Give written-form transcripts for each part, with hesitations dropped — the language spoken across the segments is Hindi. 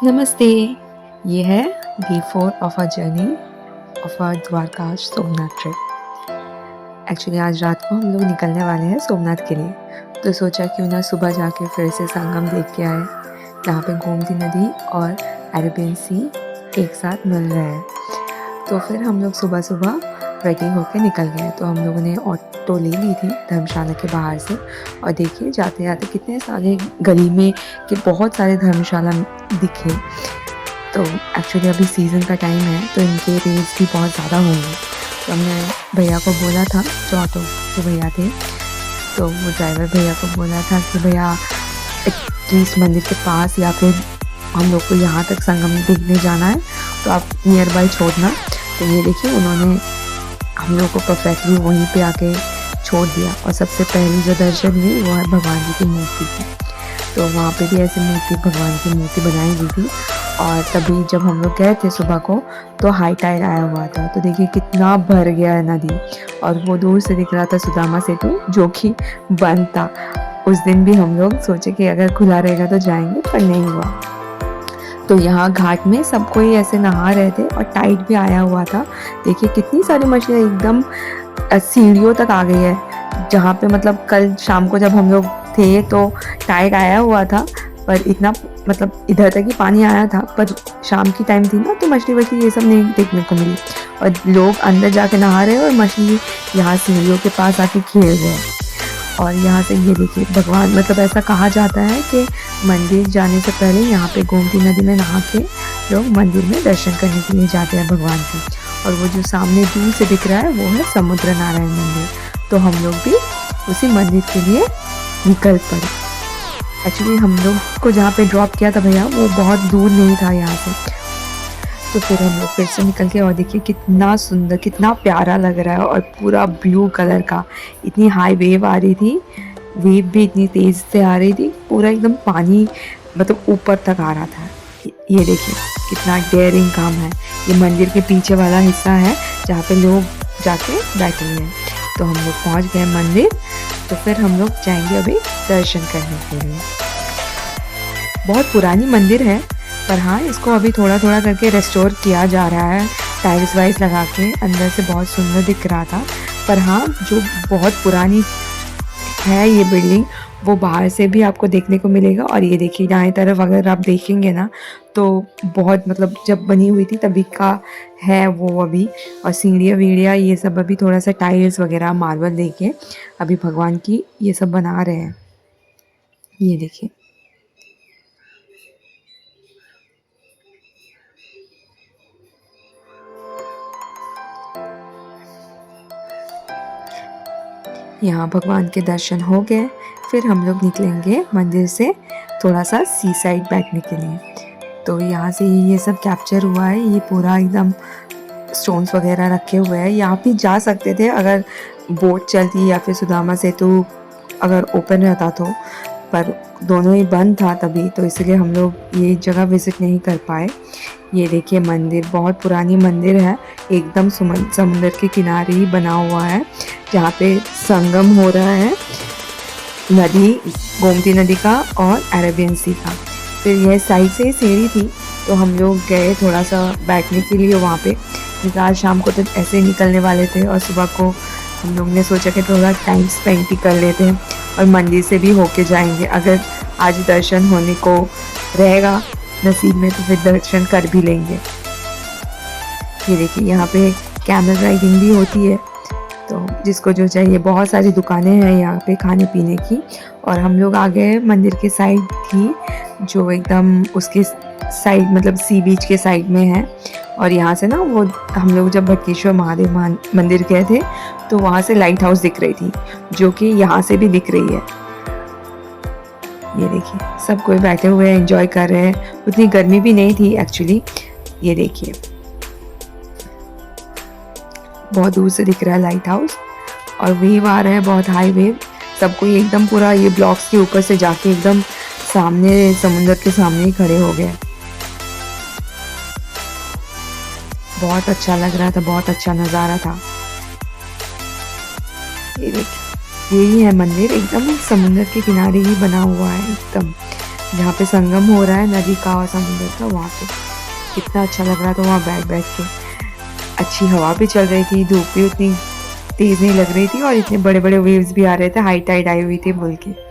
नमस्ते। ये है day 4 of our journey of our Dwarka Somnath trip. Actually आज रात को हम लोग निकलने वाले हैं सोमनाथ के लिए, तो सोचा क्यों ना सुबह जाके फिर से संगम देख के आए, जहाँ पे गोमती नदी और अरेबियन सी एक साथ मिल रहे हैं। तो फिर हम लोग सुबह सुबह रेडी होकर निकल गए। तो हम लोगों ने ऑटो ले ली थी धर्मशाला के बाहर से, और देखिए जाते जाते कितने सारे गली में कि बहुत सारे धर्मशाला दिखे। तो एक्चुअली अभी सीज़न का टाइम है, तो इनके रेट्स भी बहुत ज़्यादा होंगे। तो हमने भैया को बोला था, जो ऑटो के भैया थे, तो वो ड्राइवर भैया को बोला था कि भैया एटलीस्ट मंदिर के पास या फिर हम लोग को यहाँ तक संगम देखने जाना है, तो आप नियर बाई छोड़ना। तो ये देखिए उन्होंने हम लोग को परफेक्टली वहीं पे आके छोड़ दिया। और सबसे पहली जो दर्शन हुई वो है भगवान जी की मूर्ति की। तो वहाँ पे भी ऐसे भगवान की मूर्ति बनाई गई थी। और तभी जब हम लोग गए थे सुबह को, तो हाई टाइड आया हुआ था। तो देखिए कितना भर गया है नदी, और वो दूर से दिख रहा था सुदामा सेतु, जो कि बंद था। उस दिन भी हम लोग सोचे कि अगर खुला रहेगा तो जाएंगे, पर नहीं हुआ। तो यहाँ घाट में सब कोई ऐसे नहा रहे थे और टाइड भी आया हुआ था। देखिए कितनी सारी मछलियाँ एकदम सीढ़ियों तक आ गई है, जहाँ पे मतलब कल शाम को जब हम लोग थे तो टाइड आया हुआ था, पर इतना मतलब इधर तक ही पानी आया था, पर शाम की टाइम थी ना, तो मछली वछली ये सब नहीं देखने को मिली। और लोग अंदर जाके नहा रहे और मछली यहाँ सीढ़ियों के पास आके खेल रहे हैं। और यहाँ से ये देखिए भगवान, मतलब ऐसा कहा जाता है कि मंदिर जाने से पहले यहाँ पे गोमती नदी में नहा के लोग मंदिर में दर्शन करने के लिए जाते हैं भगवान के। और वो जो सामने दूर से दिख रहा है वो है समुद्र नारायण मंदिर। तो हम लोग भी उसी मंदिर के लिए निकल पड़े। एक्चुअली हम लोग को जहाँ पे ड्रॉप किया था भैया, वो बहुत दूर नहीं था यहाँ से। तो फिर हम लोग फिर से निकल के, और देखिए कितना सुंदर, कितना प्यारा लग रहा है, और पूरा ब्लू कलर का। इतनी हाई वेव आ रही थी, वेव भी इतनी तेज़ से आ रही थी, पूरा एकदम पानी मतलब ऊपर तक आ रहा था। ये देखिए कितना डेयरिंग काम है। ये मंदिर के पीछे वाला हिस्सा है जहाँ पे लोग जाके बैठे हुए हैं। तो हम लोग पहुँच गए मंदिर। तो फिर हम लोग जाएंगे अभी दर्शन करने के लिए। बहुत पुरानी मंदिर है, पर हाँ इसको अभी थोड़ा थोड़ा करके रेस्टोर किया जा रहा है, टाइल्स वाइल्स लगा के। अंदर से बहुत सुंदर दिख रहा था, पर हाँ जो बहुत पुरानी है ये बिल्डिंग, वो बाहर से भी आपको देखने को मिलेगा। और ये देखिए दाएं तरफ अगर आप देखेंगे ना, तो बहुत मतलब जब बनी हुई थी तभी का है वो अभी। और सीढ़ियाँ वीढ़ियाँ ये सब अभी थोड़ा सा टाइल्स वगैरह मार्बल देके अभी भगवान की ये सब बना रहे हैं। ये देखिए यहाँ भगवान के दर्शन हो गए। फिर हम लोग निकलेंगे मंदिर से थोड़ा सा सी साइड बैठने के लिए। तो यहाँ से ये सब कैप्चर हुआ है, ये पूरा एकदम स्टोन्स वगैरह रखे हुए हैं। यहाँ भी जा सकते थे अगर बोट चलती या फिर सुदामा सेतु अगर ओपन रहता तो, पर दोनों ही बंद था तभी, तो इसलिए हम लोग ये जगह विज़िट नहीं कर पाए। ये देखिए मंदिर बहुत पुरानी मंदिर है, एकदम समुद्र के किनारे ही बना हुआ है, जहाँ पे संगम हो रहा है नदी, गोमती नदी का और अरेबियन सी का। फिर यह साइड से सीढ़ी थी, तो हम लोग गए थोड़ा सा बैठने के लिए वहाँ पे, क्योंकि आज शाम को तो ऐसे ही निकलने वाले थे, और सुबह को हम लोग ने सोचा कि थोड़ा टाइम स्पेंड भी कर लेते हैं और मंदिर से भी होके जाएंगे। अगर आज दर्शन होने को रहेगा नसीब में तो फिर दर्शन कर भी लेंगे। ये देखिए यहाँ पे कैमल राइडिंग भी होती है, तो जिसको जो चाहिए। बहुत सारी दुकानें हैं यहाँ पे खाने पीने की। और हम लोग आ गए मंदिर के साइड थी, जो एकदम उसके साइड मतलब सी बीच के साइड में है। और यहाँ से ना वो हम लोग जब भटकेश्वर महादेव मंदिर गए थे, तो वहाँ से लाइट हाउस दिख रही थी, जो कि यहाँ से भी दिख रही है। ये देखिए सब कोई बैठे हुए हैं, एंजॉय कर रहे हैं। उतनी गर्मी भी नहीं थी एक्चुअली। ये देखिए बहुत दूर से दिख रहा है लाइट हाउस, और वेव आ रहा है, बहुत हाई वेव। सब कोई एकदम पूरा ये ब्लॉक्स के ऊपर से जाके एकदम सामने समुद्र के सामने ही खड़े हो गए। बहुत अच्छा लग रहा था, बहुत अच्छा नज़ारा था। ये देखिए यही है मंदिर, एकदम समुद्र के किनारे ही बना हुआ है एकदम। जहाँ पे संगम हो रहा है नदी का और समुद्र का, वहाँ पे कितना अच्छा लग रहा था वहाँ बैठ बैठ के। अच्छी हवा भी चल रही थी, धूप भी उतनी तेज़ नहीं लग रही थी और इतने बड़े बड़े वेव्स भी आ रहे थे, हाई टाइड आई हुई थी बोल के।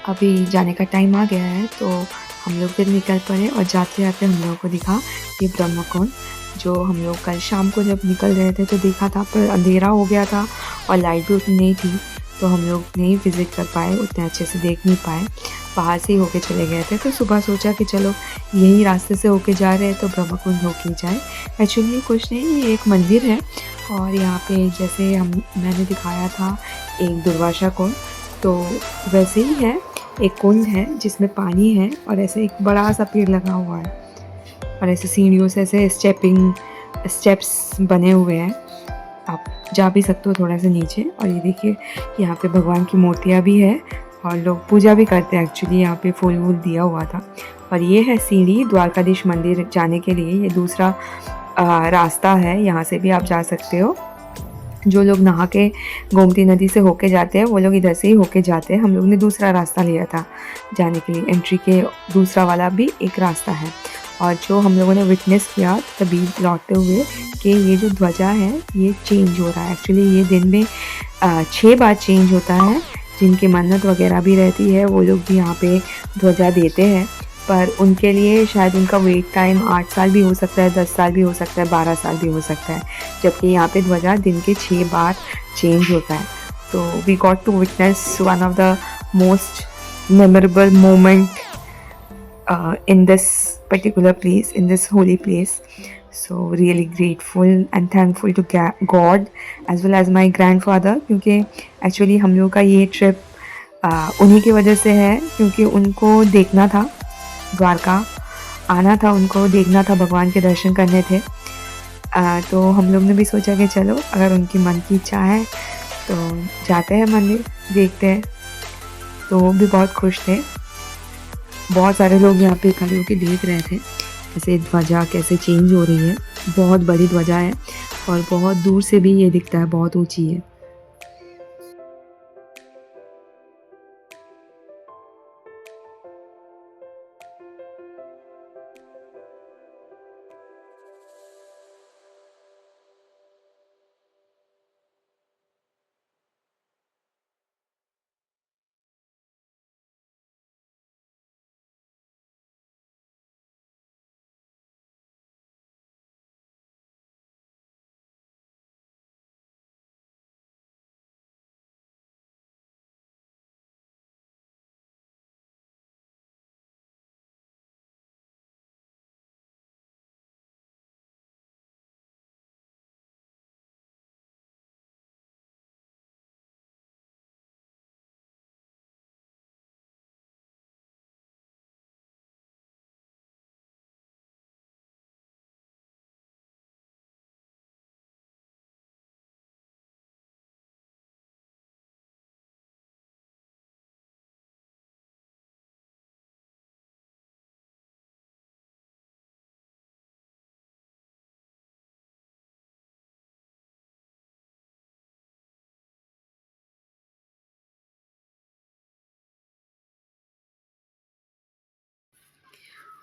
अभी जाने का टाइम आ गया है तो हम लोग फिर निकल पड़े और जाते जाते हम लोगों को दिखा ये ब्रह्म कुंड, जो हम लोग कल शाम को जब निकल रहे थे तो देखा था, पर अंधेरा हो गया था और लाइट भी उतनी नहीं थी, तो हम लोग नहीं विज़िट कर पाए, उतने अच्छे से देख नहीं पाए, बाहर से ही होके चले गए थे। तो सुबह सोचा कि चलो यही रास्ते से होके जा रहे हैं तो ब्रह्म कुंड होके ही जाए। एक्चुअली कुछ नहीं, ये एक मंदिर है और यहाँ पे जैसे मैंने दिखाया था एक दुर्वासा कुंड, तो वैसे ही है, एक कुंड है जिसमें पानी है और ऐसे एक बड़ा सा पेड़ लगा हुआ है और ऐसे सीढ़ियों से ऐसे स्टेप्स बने हुए हैं, आप जा भी सकते हो थोड़ा सा नीचे। और ये देखिए यहाँ पे भगवान की मूर्तियाँ भी है और लोग पूजा भी करते हैं। एक्चुअली यहाँ पे फूल वूल दिया हुआ था। और ये है सीढ़ी द्वारकाधीश मंदिर जाने के लिए, ये दूसरा रास्ता है, यहाँ से भी आप जा सकते हो। जो लोग नहा के गोमती नदी से होके जाते हैं वो लोग इधर से ही होके जाते हैं। हम लोग ने दूसरा रास्ता लिया था जाने के लिए, एंट्री के दूसरा वाला भी एक रास्ता है। और जो हम लोगों ने विटनेस किया तभी लौटते हुए कि ये जो ध्वजा है ये चेंज हो रहा है। एक्चुअली ये दिन में 6 बार चेंज होता है। जिनकी मन्नत वगैरह भी रहती है वो लोग भी यहाँ पे ध्वजा देते हैं, पर उनके लिए शायद उनका वेट टाइम 8 साल भी हो सकता है, 10 साल भी हो सकता है, 12 साल भी हो सकता है, जबकि यहाँ पे ध्वजा दिन के 6 बार चेंज होता है। तो we got to witness one of the most memorable moment in this particular place, in this holy place. So really grateful and thankful to God as well as my grandfather, क्योंकि एक्चुअली हम लोग का ये ट्रिप उन्हीं की वजह से है, क्योंकि उनको देखना था द्वारका, आना था, उनको देखना था, भगवान के दर्शन करने थे। तो हम लोग ने भी सोचा कि चलो अगर उनकी मन की इच्छा है तो जाते हैं मंदिर, देखते हैं। तो वो भी बहुत खुश थे। बहुत सारे लोग यहाँ पे खड़े होकर देख रहे थे ऐसे ध्वजा कैसे चेंज हो रही है। बहुत बड़ी ध्वजा है और बहुत दूर से भी ये दिखता है, बहुत ऊंची है।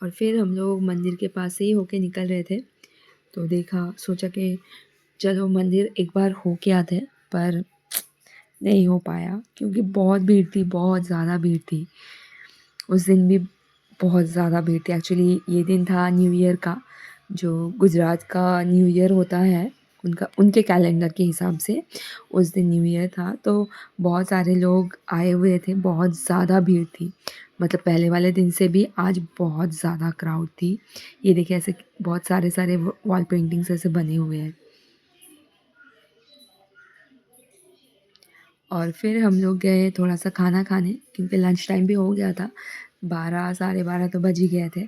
और फिर हम लोग मंदिर के पास से ही होके निकल रहे थे, तो देखा, सोचा कि चलो मंदिर एक बार होके आते हैं, पर नहीं हो पाया क्योंकि बहुत भीड़ थी, बहुत ज़्यादा भीड़ थी। उस दिन भी बहुत ज़्यादा भीड़ थी। एक्चुअली ये दिन था न्यू ईयर का, जो गुजरात का न्यू ईयर होता है, उनके कैलेंडर के हिसाब से उस दिन न्यू ईयर था, तो बहुत सारे लोग आए हुए थे, बहुत ज़्यादा भीड़ थी। मतलब पहले वाले दिन से भी आज बहुत ज़्यादा क्राउड थी। ये देखिए ऐसे बहुत सारे वॉल पेंटिंग्स ऐसे बने हुए हैं। और फिर हम लोग गए थोड़ा-सा खाना खाने, क्योंकि लंच टाइम भी हो गया था, 12 साढ़े 12 तो बज ही गए थे।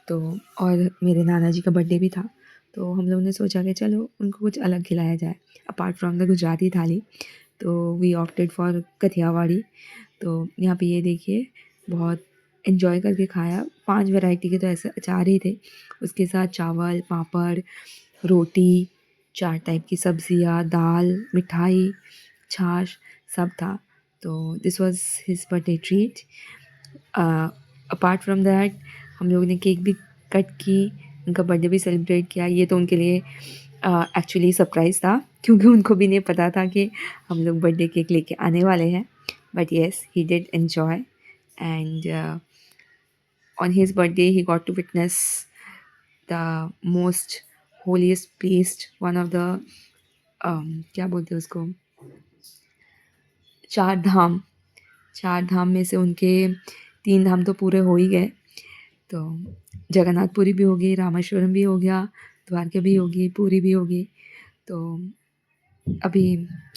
तो और मेरे नाना जी का बर्थडे भी था, तो हम लोगों ने सोचा कि चलो उनको कुछ अलग खिलाया जाए, अपार्ट फ्रॉम द गुजराती थाली। तो वी ऑप्टेड फॉर कठियावाड़ी। तो यहाँ पे ये देखिए, बहुत एन्जॉय करके खाया। 5 वैरायटी के तो ऐसे अचार ही थे, उसके साथ चावल, पापड़, रोटी, 4 टाइप की सब्जियाँ, दाल, मिठाई, छाछ, सब था। तो this was his birthday treat. Apart from that हम लोगों ने केक भी कट की, उनका बर्थडे भी सेलिब्रेट किया। ये तो उनके लिए एक्चुअली सरप्राइज़ था, क्योंकि उनको भी नहीं पता था कि हम लोग बर्थडे केक लेके आने वाले हैं। But yes, he did enjoy, and on his birthday he got to witness the most holiest place, one of the क्या बोलते हैं उसको, चार धाम। चार धाम में से उनके 3 धाम तो पूरे हो ही गए। तो जगन्नाथपुरी भी हो गई, रामेश्वरम भी हो गया, द्वारका भी हो गई, पुरी भी हो गई। तो अभी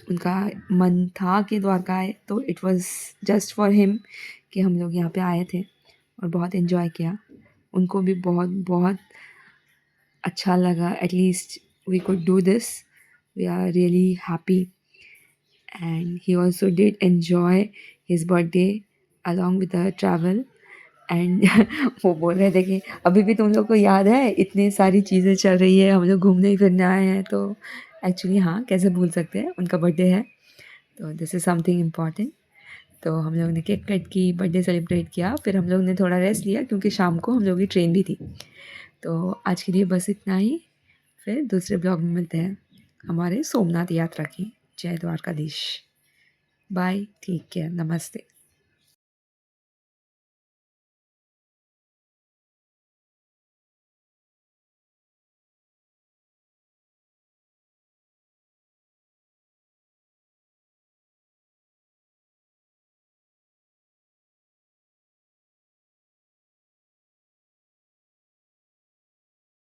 उनका मन था कि द्वारका आए, तो it was just for him कि हम लोग यहाँ पे आए थे और बहुत एन्जॉय किया। उनको भी बहुत बहुत अच्छा लगा, at least we could do this, we are really happy. And he also did enjoy his birthday along with the travel. And वो बोल रहे थे कि अभी भी तुम लोग को याद है, इतनी सारी चीज़ें चल रही है, हम लोग घूमने फिरने आए हैं। तो एक्चुअली हाँ, कैसे भूल सकते हैं, उनका बर्थडे है, तो दिस इज़ समथिंग इम्पॉर्टेंट। तो हम लोग ने केक कट की, बर्थडे सेलिब्रेट किया, फिर हम लोग ने थोड़ा रेस्ट लिया क्योंकि शाम को हम लोग की ट्रेन भी थी। तो आज के लिए बस इतना ही, फिर दूसरे ब्लॉग में मिलते हैं हमारे सोमनाथ यात्रा की। जय द्वारकाधीश। बाय, टेक केयर, नमस्ते।